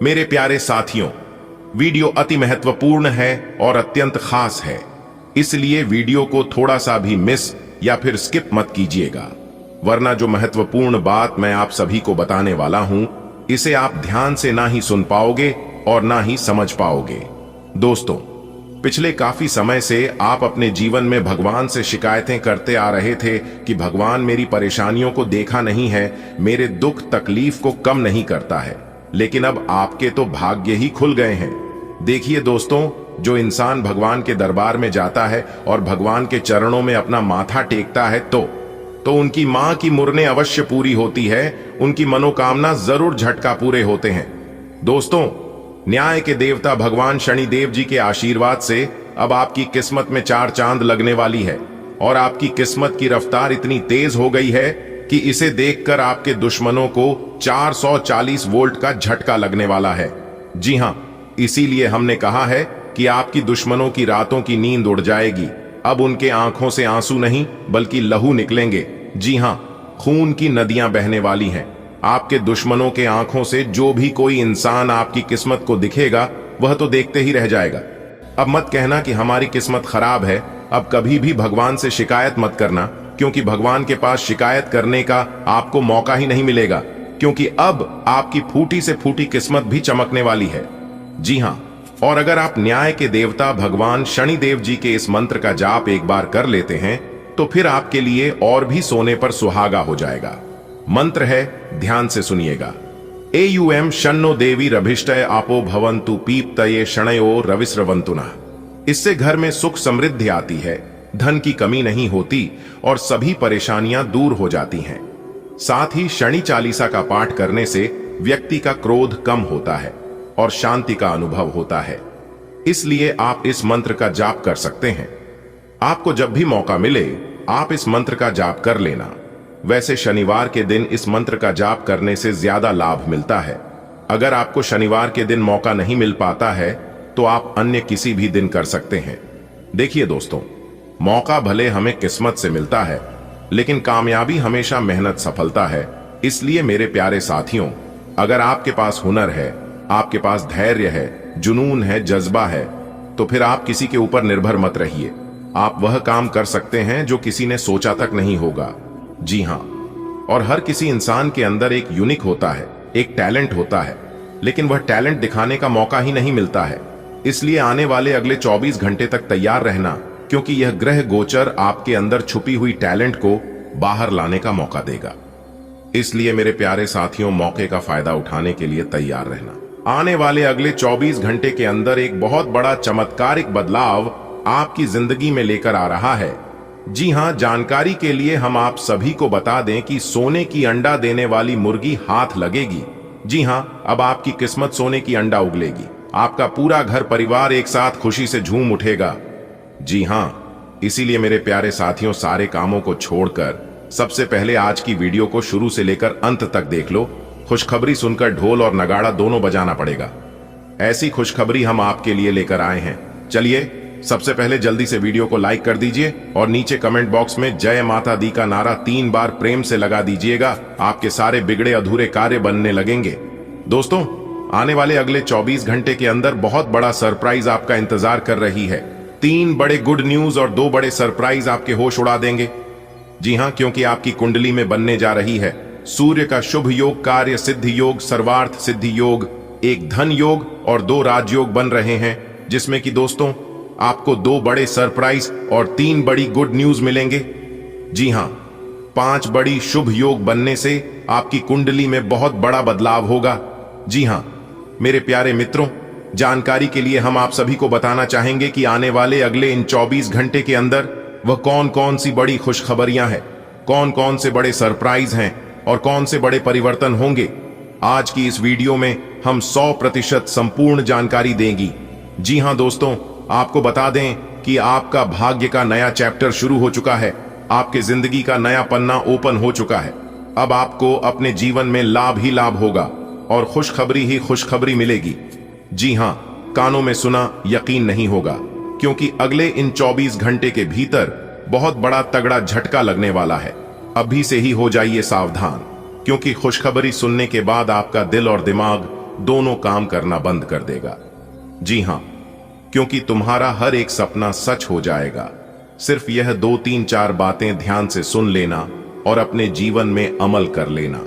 मेरे प्यारे साथियों, वीडियो अति महत्वपूर्ण है और अत्यंत खास है, इसलिए वीडियो को थोड़ा सा भी मिस या फिर स्किप मत कीजिएगा, वरना जो महत्वपूर्ण बात मैं आप सभी को बताने वाला हूं, इसे आप ध्यान से ना ही सुन पाओगे और ना ही समझ पाओगे। दोस्तों, पिछले काफी समय से आप अपने जीवन में भगवान से शिकायतें करते आ रहे थे कि भगवान मेरी परेशानियों को देखा नहीं है, मेरे दुख तकलीफ को कम नहीं करता है। लेकिन अब आपके तो भाग्य ही खुल गए हैं। देखिए दोस्तों, जो इंसान भगवान के दरबार में जाता है और भगवान के चरणों में अपना माथा टेकता है तो उनकी मां की मुरने अवश्य पूरी होती है, उनकी मनोकामना जरूर झटका पूरे होते हैं। दोस्तों, न्याय के देवता भगवान शनिदेव जी के आशीर्वाद से अब आपकी किस्मत में 4 चांद लगने वाली है और आपकी किस्मत की रफ्तार इतनी तेज हो गई है कि इसे देखकर आपके दुश्मनों को 440 वोल्ट का झटका लगने वाला है। जी हां, इसीलिए हमने कहा है कि आपकी दुश्मनों की रातों की नींद उड़ जाएगी। अब उनके आंखों से आंसू नहीं बल्कि लहू निकलेंगे। जी हां, खून की नदियां बहने वाली हैं। आपके दुश्मनों के आंखों से जो भी कोई इंसान आपकी किस्मत को दिखेगा, वह तो देखते ही रह जाएगा। अब मत कहना कि हमारी किस्मत खराब है। अब कभी भी भगवान से शिकायत मत करना, क्योंकि भगवान के पास शिकायत करने का आपको मौका ही नहीं मिलेगा, क्योंकि अब आपकी फूटी से फूटी किस्मत भी चमकने वाली है। जी हां, और अगर आप न्याय के देवता भगवान शनिदेव जी के इस मंत्र का जाप एक बार कर लेते हैं, तो फिर आपके लिए और भी सोने पर सुहागा हो जाएगा। मंत्र है, ध्यान से सुनिएगा। एयुएम शन्नो देवी रभिष्टय आपो भवन्तु पीप्तये शनयो रविस्रवंतुना। इससे घर में सुख समृद्धि आती है, धन की कमी नहीं होती और सभी परेशानियां दूर हो जाती हैं। साथ ही शनि चालीसा का पाठ करने से व्यक्ति का क्रोध कम होता है और शांति का अनुभव होता है। इसलिए आप इस मंत्र का जाप कर सकते हैं। आपको जब भी मौका मिले, आप इस मंत्र का जाप कर लेना। वैसे शनिवार के दिन इस मंत्र का जाप करने से ज्यादा लाभ मिलता है। अगर आपको शनिवार के दिन मौका नहीं मिल पाता है, तो आप अन्य किसी भी दिन कर सकते हैं। देखिए दोस्तों, मौका भले हमें किस्मत से मिलता है, लेकिन कामयाबी हमेशा मेहनत सफलता है। इसलिए मेरे प्यारे साथियों, अगर आपके पास हुनर है, आपके पास धैर्य है, जुनून है, जज्बा है, तो फिर आप किसी के ऊपर निर्भर मत रहिए। आप वह काम कर सकते हैं जो किसी ने सोचा तक नहीं होगा। जी हाँ, और हर किसी इंसान के अंदर एक यूनिक होता है, एक टैलेंट होता है, लेकिन वह टैलेंट दिखाने का मौका ही नहीं मिलता है। इसलिए आने वाले अगले 24 घंटे तक तैयार रहना, क्योंकि यह ग्रह गोचर आपके अंदर छुपी हुई टैलेंट को बाहर लाने का मौका देगा। इसलिए मेरे प्यारे साथियों, मौके का फायदा उठाने के लिए तैयार रहना। आने वाले अगले 24 घंटे के अंदर एक बहुत बड़ा चमत्कारिक बदलाव आपकी जिंदगी में लेकर आ रहा है। जी हां, जानकारी के लिए हम आप सभी को बता दें कि सोने की अंडा देने वाली मुर्गी हाथ लगेगी। जी हां, अब आपकी किस्मत सोने की अंडा उगलेगी। आपका पूरा घर परिवार एक साथ खुशी से झूम उठेगा। जी हां, इसीलिए मेरे प्यारे साथियों, सारे कामों को छोड़कर सबसे पहले आज की वीडियो को शुरू से लेकर अंत तक देख लो। खुशखबरी सुनकर ढोल और नगाड़ा दोनों बजाना पड़ेगा। ऐसी खुशखबरी हम आपके लिए लेकर आए हैं। चलिए, सबसे पहले जल्दी से वीडियो को लाइक कर दीजिए और नीचे कमेंट बॉक्स में जय माता दी का नारा 3 बार प्रेम से लगा दीजिएगा। आपके सारे बिगड़े अधूरे कार्य बनने लगेंगे। दोस्तों, आने वाले अगले 24 घंटे के अंदर बहुत बड़ा सरप्राइज आपका इंतजार कर रही है। 3 बड़े गुड न्यूज और 2 बड़े सरप्राइज आपके होश उड़ा देंगे। जी हां, क्योंकि आपकी कुंडली में बनने जा रही है सूर्य का शुभ योग, कार्य सिद्धि योग, सर्वार्थ सिद्धि योग, एक धन योग और 2 राजयोग बन रहे हैं, जिसमें कि दोस्तों आपको 2 बड़े सरप्राइज और 3 बड़ी गुड न्यूज मिलेंगे। जी हां, 5 बड़ी शुभ योग बनने से आपकी कुंडली में बहुत बड़ा बदलाव होगा। जी हां मेरे प्यारे मित्रों, जानकारी के लिए हम आप सभी को बताना चाहेंगे कि आने वाले अगले इन 24 घंटे के अंदर वह कौन कौन सी बड़ी खुशखबरियां हैं, कौन कौन से बड़े सरप्राइज हैं और कौन से बड़े परिवर्तन होंगे। आज की इस वीडियो में हम 100% संपूर्ण जानकारी देंगी। जी हां दोस्तों, आपको बता दें कि आपका भाग्य का नया चैप्टर शुरू हो चुका है। आपके जिंदगी का नया पन्ना ओपन हो चुका है। अब आपको अपने जीवन में लाभ ही लाभ होगा और खुशखबरी ही खुशखबरी मिलेगी। जी हां, कानों में सुना यकीन नहीं होगा, क्योंकि अगले इन 24 घंटे के भीतर बहुत बड़ा तगड़ा झटका लगने वाला है। अभी से ही हो जाइए सावधान, क्योंकि खुशखबरी सुनने के बाद आपका दिल और दिमाग दोनों काम करना बंद कर देगा। जी हां, क्योंकि तुम्हारा हर एक सपना सच हो जाएगा। सिर्फ यह 2, 3, 4 बातें ध्यान से सुन लेना और अपने जीवन में अमल कर लेना।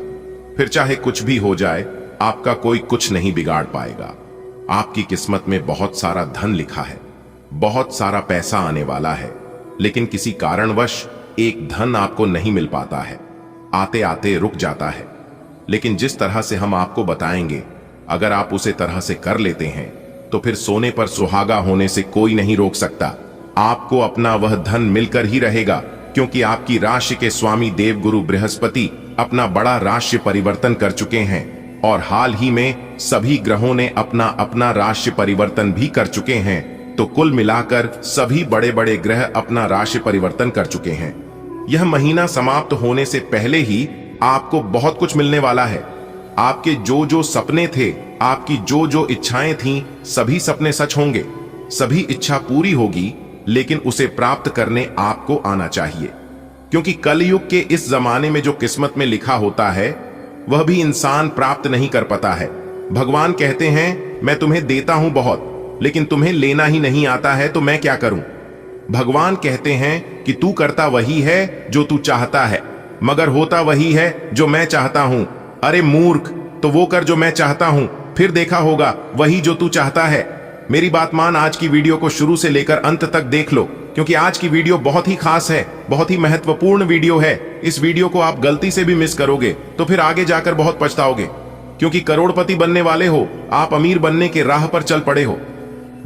फिर चाहे कुछ भी हो जाए, आपका कोई कुछ नहीं बिगाड़ पाएगा। आपकी किस्मत में बहुत सारा धन लिखा है, बहुत सारा पैसा आने वाला है, लेकिन किसी कारणवश एक धन आपको नहीं मिल पाता है, आते आते रुक जाता है। लेकिन जिस तरह से हम आपको बताएंगे, अगर आप उसे तरह से कर लेते हैं तो फिर सोने पर सुहागा होने से कोई नहीं रोक सकता। आपको अपना वह धन मिलकर ही रहेगा, क्योंकि आपकी राशि के स्वामी देवगुरु बृहस्पति अपना बड़ा राशि परिवर्तन कर चुके हैं और हाल ही में सभी ग्रहों ने अपना अपना राशि परिवर्तन भी कर चुके हैं। तो कुल मिलाकर सभी बड़े बड़े ग्रह अपना राशि परिवर्तन कर चुके हैं। यह महीना समाप्त होने से पहले ही आपको बहुत कुछ मिलने वाला है। आपके जो जो सपने थे, आपकी जो जो इच्छाएं थीं, सभी सपने सच होंगे, सभी इच्छा पूरी होगी, लेकिन उसे प्राप्त करने आपको आना चाहिए। क्योंकि कलयुग के इस जमाने में जो किस्मत में लिखा होता है, वह भी इंसान प्राप्त नहीं कर पाता है। भगवान कहते हैं, मैं तुम्हें देता हूं बहुत, लेकिन तुम्हें लेना ही नहीं आता है, तो मैं क्या करूं। भगवान कहते हैं कि तू करता वही है जो तू चाहता है, मगर होता वही है जो मैं चाहता हूं। अरे मूर्ख, तो वो कर जो मैं चाहता हूं, फिर देखा होगा वही जो तू चाहता है। मेरी बात मान, आज की वीडियो को शुरू से लेकर अंत तक देख लो, क्योंकि आज की वीडियो बहुत ही खास है, बहुत ही महत्वपूर्ण वीडियो है। इस वीडियो को आप गलती से भी मिस करोगे तो फिर आगे जाकर बहुत पछताओगे, क्योंकि करोड़पति बनने वाले हो, आप अमीर बनने के राह पर चल पड़े हो।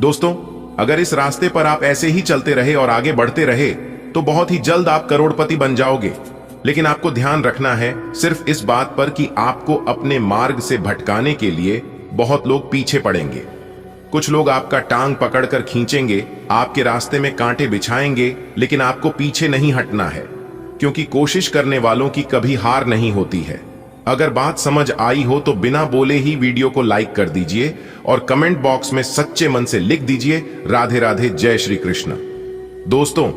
दोस्तों, अगर इस रास्ते पर आप ऐसे ही चलते रहे और आगे बढ़ते रहे तो बहुत ही जल्द आप करोड़पति बन जाओगे। लेकिन आपको ध्यान रखना है सिर्फ इस बात पर कि आपको अपने मार्ग से भटकाने के लिए बहुत लोग पीछे पड़ेंगे। कुछ लोग आपका टांग पकड़कर खींचेंगे, आपके रास्ते में कांटे बिछाएंगे, लेकिन आपको पीछे नहीं हटना है, क्योंकि कोशिश करने वालों की कभी हार नहीं होती है। अगर बात समझ आई हो तो बिना बोले ही वीडियो को लाइक कर दीजिए और कमेंट बॉक्स में सच्चे मन से लिख दीजिए, राधे राधे, जय श्री कृष्ण। दोस्तों,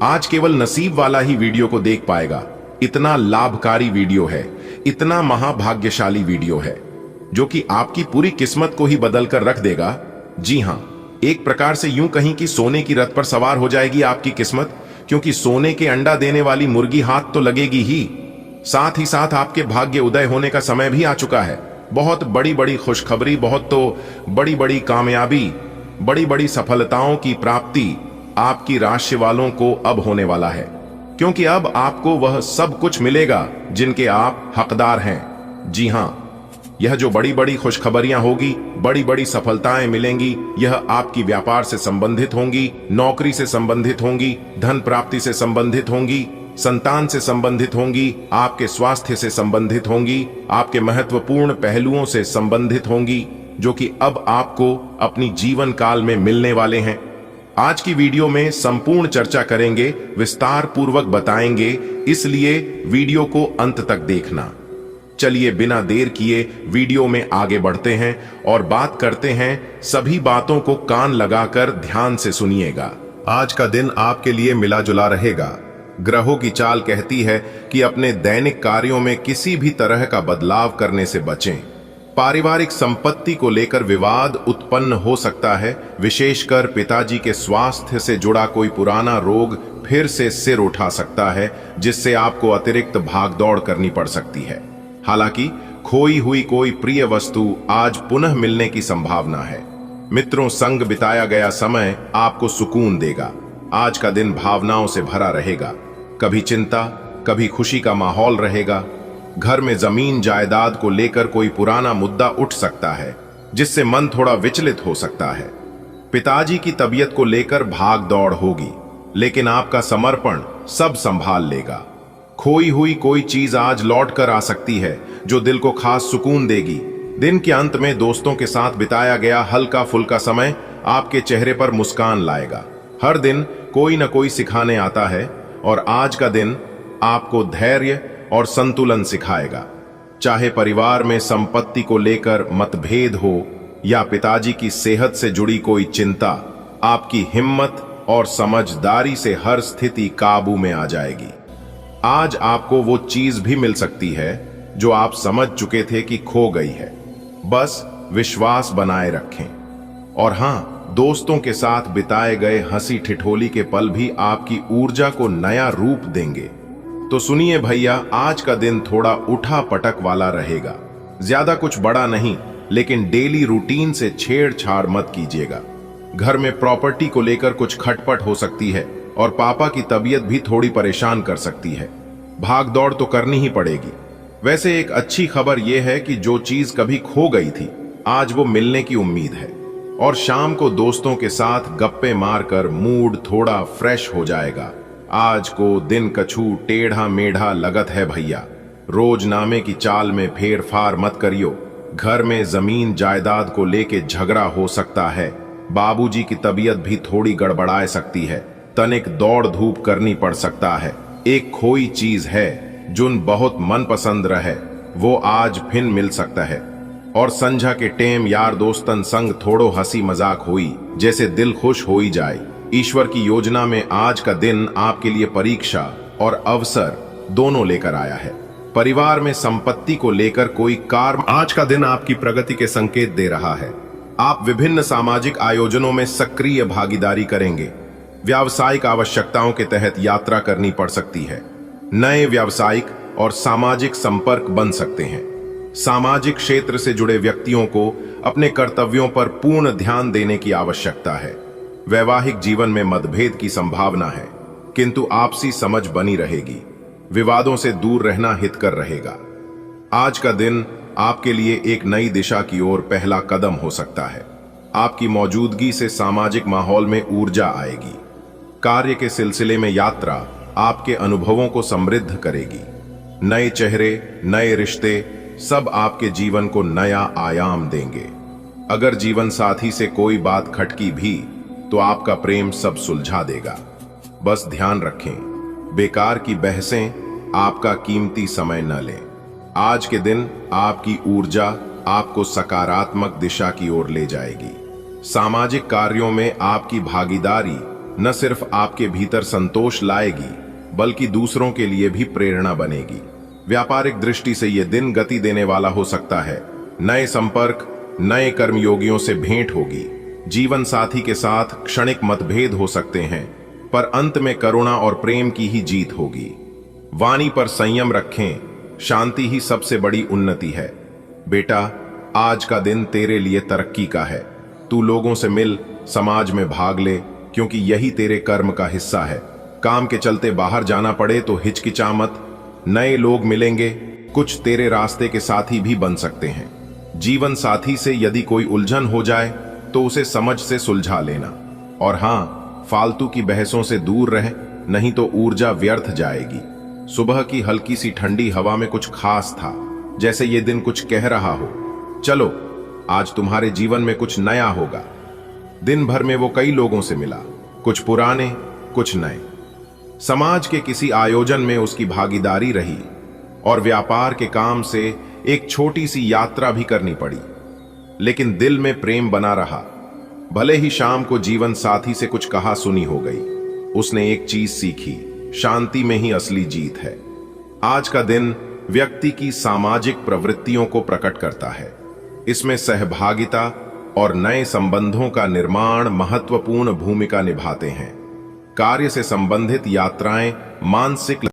आज केवल नसीब वाला ही वीडियो को देख पाएगा। इतना लाभकारी वीडियो है, इतना महाभाग्यशाली वीडियो है, जो कि आपकी पूरी किस्मत को ही बदल कर रख देगा। जी हां, एक प्रकार से यूं कहीं कि सोने की रथ पर सवार हो जाएगी आपकी किस्मत, क्योंकि सोने के अंडा देने वाली मुर्गी हाथ तो लगेगी ही, साथ ही साथ आपके भाग्य उदय होने का समय भी आ चुका है। बहुत बड़ी बड़ी खुशखबरी, बहुत तो बड़ी बड़ी कामयाबी, बड़ी बड़ी सफलताओं की प्राप्ति आपकी राशि वालों को अब होने वाला है, क्योंकि अब आपको वह सब कुछ मिलेगा जिनके आप हकदार हैं। जी हां, यह जो बड़ी बड़ी खुशखबरियां होगी, बड़ी बड़ी सफलताएं मिलेंगी, यह आपकी व्यापार से संबंधित होंगी, नौकरी से संबंधित होंगी, धन प्राप्ति से संबंधित होंगी, संतान से संबंधित होंगी, आपके स्वास्थ्य से संबंधित होंगी, आपके महत्वपूर्ण पहलुओं से संबंधित होंगी, जो कि अब आपको अपनी जीवन काल में मिलने वाले हैं। आज की वीडियो में संपूर्ण चर्चा करेंगे, विस्तार पूर्वक बताएंगे, इसलिए वीडियो को अंत तक देखना। चलिए बिना देर किए वीडियो में आगे बढ़ते हैं और बात करते हैं। सभी बातों को कान लगाकर ध्यान से सुनिएगा। आज का दिन आपके लिए मिला जुला रहेगा। ग्रहों की चाल कहती है कि अपने दैनिक कार्यों में किसी भी तरह का बदलाव करने से बचें। पारिवारिक संपत्ति को लेकर विवाद उत्पन्न हो सकता है, विशेषकर पिताजी के स्वास्थ्य से जुड़ा कोई पुराना रोग फिर से सिर उठा सकता है, जिससे आपको अतिरिक्त भागदौड़ करनी पड़ सकती है। हालांकि खोई हुई कोई प्रिय वस्तु आज पुनः मिलने की संभावना है। मित्रों संग बिताया गया समय आपको सुकून देगा। आज का दिन भावनाओं से भरा रहेगा। कभी चिंता, कभी खुशी का माहौल रहेगा। घर में जमीन जायदाद को लेकर कोई पुराना मुद्दा उठ सकता है, जिससे मन थोड़ा विचलित हो सकता है। पिताजी की तबीयत को लेकर भाग दौड़ होगी, लेकिन आपका समर्पण सब संभाल लेगा। खोई हुई कोई चीज आज लौट कर आ सकती है, जो दिल को खास सुकून देगी। दिन के अंत में दोस्तों के साथ बिताया गया हल्का फुल्का समय आपके चेहरे पर मुस्कान लाएगा। हर दिन कोई न कोई सिखाने आता है, और आज का दिन आपको धैर्य और संतुलन सिखाएगा। चाहे परिवार में संपत्ति को लेकर मतभेद हो या पिताजी की सेहत से जुड़ी कोई चिंता, आपकी हिम्मत और समझदारी से हर स्थिति काबू में आ जाएगी। आज आपको वो चीज भी मिल सकती है जो आप समझ चुके थे कि खो गई है। बस विश्वास बनाए रखें। और हां, दोस्तों के साथ बिताए गए हंसी ठिठोली के पल भी आपकी ऊर्जा को नया रूप देंगे। तो सुनिए भैया, आज का दिन थोड़ा उठा पटक वाला रहेगा। ज्यादा कुछ बड़ा नहीं, लेकिन डेली रूटीन से छेड़छाड़ मत कीजिएगा। घर में प्रॉपर्टी को लेकर कुछ खटपट हो सकती है, और पापा की तबीयत भी थोड़ी परेशान कर सकती है। भाग दौड़ तो करनी ही पड़ेगी। वैसे एक अच्छी खबर यह है कि जो चीज कभी खो गई थी, आज वो मिलने की उम्मीद है। और शाम को दोस्तों के साथ गप्पे मारकर मूड थोड़ा फ्रेश हो जाएगा। आज को दिन कछू टेढ़ा मेढ़ा लगत है भैया। रोजनामे की चाल में फेर फार मत करियो। घर में जमीन जायदाद को लेके झगड़ा हो सकता है। बाबूजी की तबीयत भी थोड़ी गड़बड़ाए सकती है। तनिक दौड़ धूप करनी पड़ सकता है। एक खोई चीज है जुन बहुत मनपसंद रहे, वो आज फिर मिल सकता है। और संझा के टेम यार दोस्तन संग थोड़ो हंसी मजाक हुई, जैसे दिल खुश हो ही जाए। ईश्वर की योजना में आज का दिन आपके लिए परीक्षा और अवसर दोनों लेकर आया है। परिवार में संपत्ति को लेकर कोई कार्य आज का दिन आपकी प्रगति के संकेत दे रहा है। आप विभिन्न सामाजिक आयोजनों में सक्रिय भागीदारी करेंगे। व्यावसायिक आवश्यकताओं के तहत यात्रा करनी पड़ सकती है। नए व्यावसायिक और सामाजिक संपर्क बन सकते हैं। सामाजिक क्षेत्र से जुड़े व्यक्तियों को अपने कर्तव्यों पर पूर्ण ध्यान देने की आवश्यकता है। वैवाहिक जीवन में मतभेद की संभावना है, किंतु आपसी समझ बनी रहेगी। विवादों से दूर रहना हितकर रहेगा। आज का दिन आपके लिए एक नई दिशा की ओर पहला कदम हो सकता है। आपकी मौजूदगी से सामाजिक माहौल में ऊर्जा आएगी। कार्य के सिलसिले में यात्रा आपके अनुभवों को समृद्ध करेगी। नए चेहरे, नए रिश्ते सब आपके जीवन को नया आयाम देंगे। अगर जीवन साथी से कोई बात खटकी भी, तो आपका प्रेम सब सुलझा देगा। बस ध्यान रखें, बेकार की बहसें आपका कीमती समय न लें। आज के दिन आपकी ऊर्जा आपको सकारात्मक दिशा की ओर ले जाएगी। सामाजिक कार्यों में आपकी भागीदारी न सिर्फ आपके भीतर संतोष लाएगी, बल्कि दूसरों के लिए भी प्रेरणा बनेगी। व्यापारिक दृष्टि से यह दिन गति देने वाला हो सकता है। नए संपर्क, नए कर्मयोगियों से भेंट होगी। जीवन साथी के साथ क्षणिक मतभेद हो सकते हैं, पर अंत में करुणा और प्रेम की ही जीत होगी। वाणी पर संयम रखें, शांति ही सबसे बड़ी उन्नति है। बेटा, आज का दिन तेरे लिए तरक्की का है। तू लोगों से मिल, समाज में भाग ले, क्योंकि यही तेरे कर्म का हिस्सा है। काम के चलते बाहर जाना पड़े तो हिचकिचा मत, नए लोग मिलेंगे, कुछ तेरे रास्ते के साथी भी बन सकते हैं। जीवन साथी से यदि कोई उलझन हो जाए तो उसे समझ से सुलझा लेना, और हां, फालतू की बहसों से दूर रहे, नहीं तो ऊर्जा व्यर्थ जाएगी। सुबह की हल्की सी ठंडी हवा में कुछ खास था, जैसे ये दिन कुछ कह रहा हो, चलो आज तुम्हारे जीवन में कुछ नया होगा। दिन भर में वो कई लोगों से मिला, कुछ पुराने, कुछ नए। समाज के किसी आयोजन में उसकी भागीदारी रही और व्यापार के काम से एक छोटी सी यात्रा भी करनी पड़ी, लेकिन दिल में प्रेम बना रहा। भले ही शाम को जीवन साथी से कुछ कहा सुनी हो गई, उसने एक चीज सीखी, शांति में ही असली जीत है। आज का दिन व्यक्ति की सामाजिक प्रवृत्तियों को प्रकट करता है। इसमें सहभागिता और नए संबंधों का निर्माण महत्वपूर्ण भूमिका निभाते हैं। कार्य से संबंधित यात्राएं मानसिक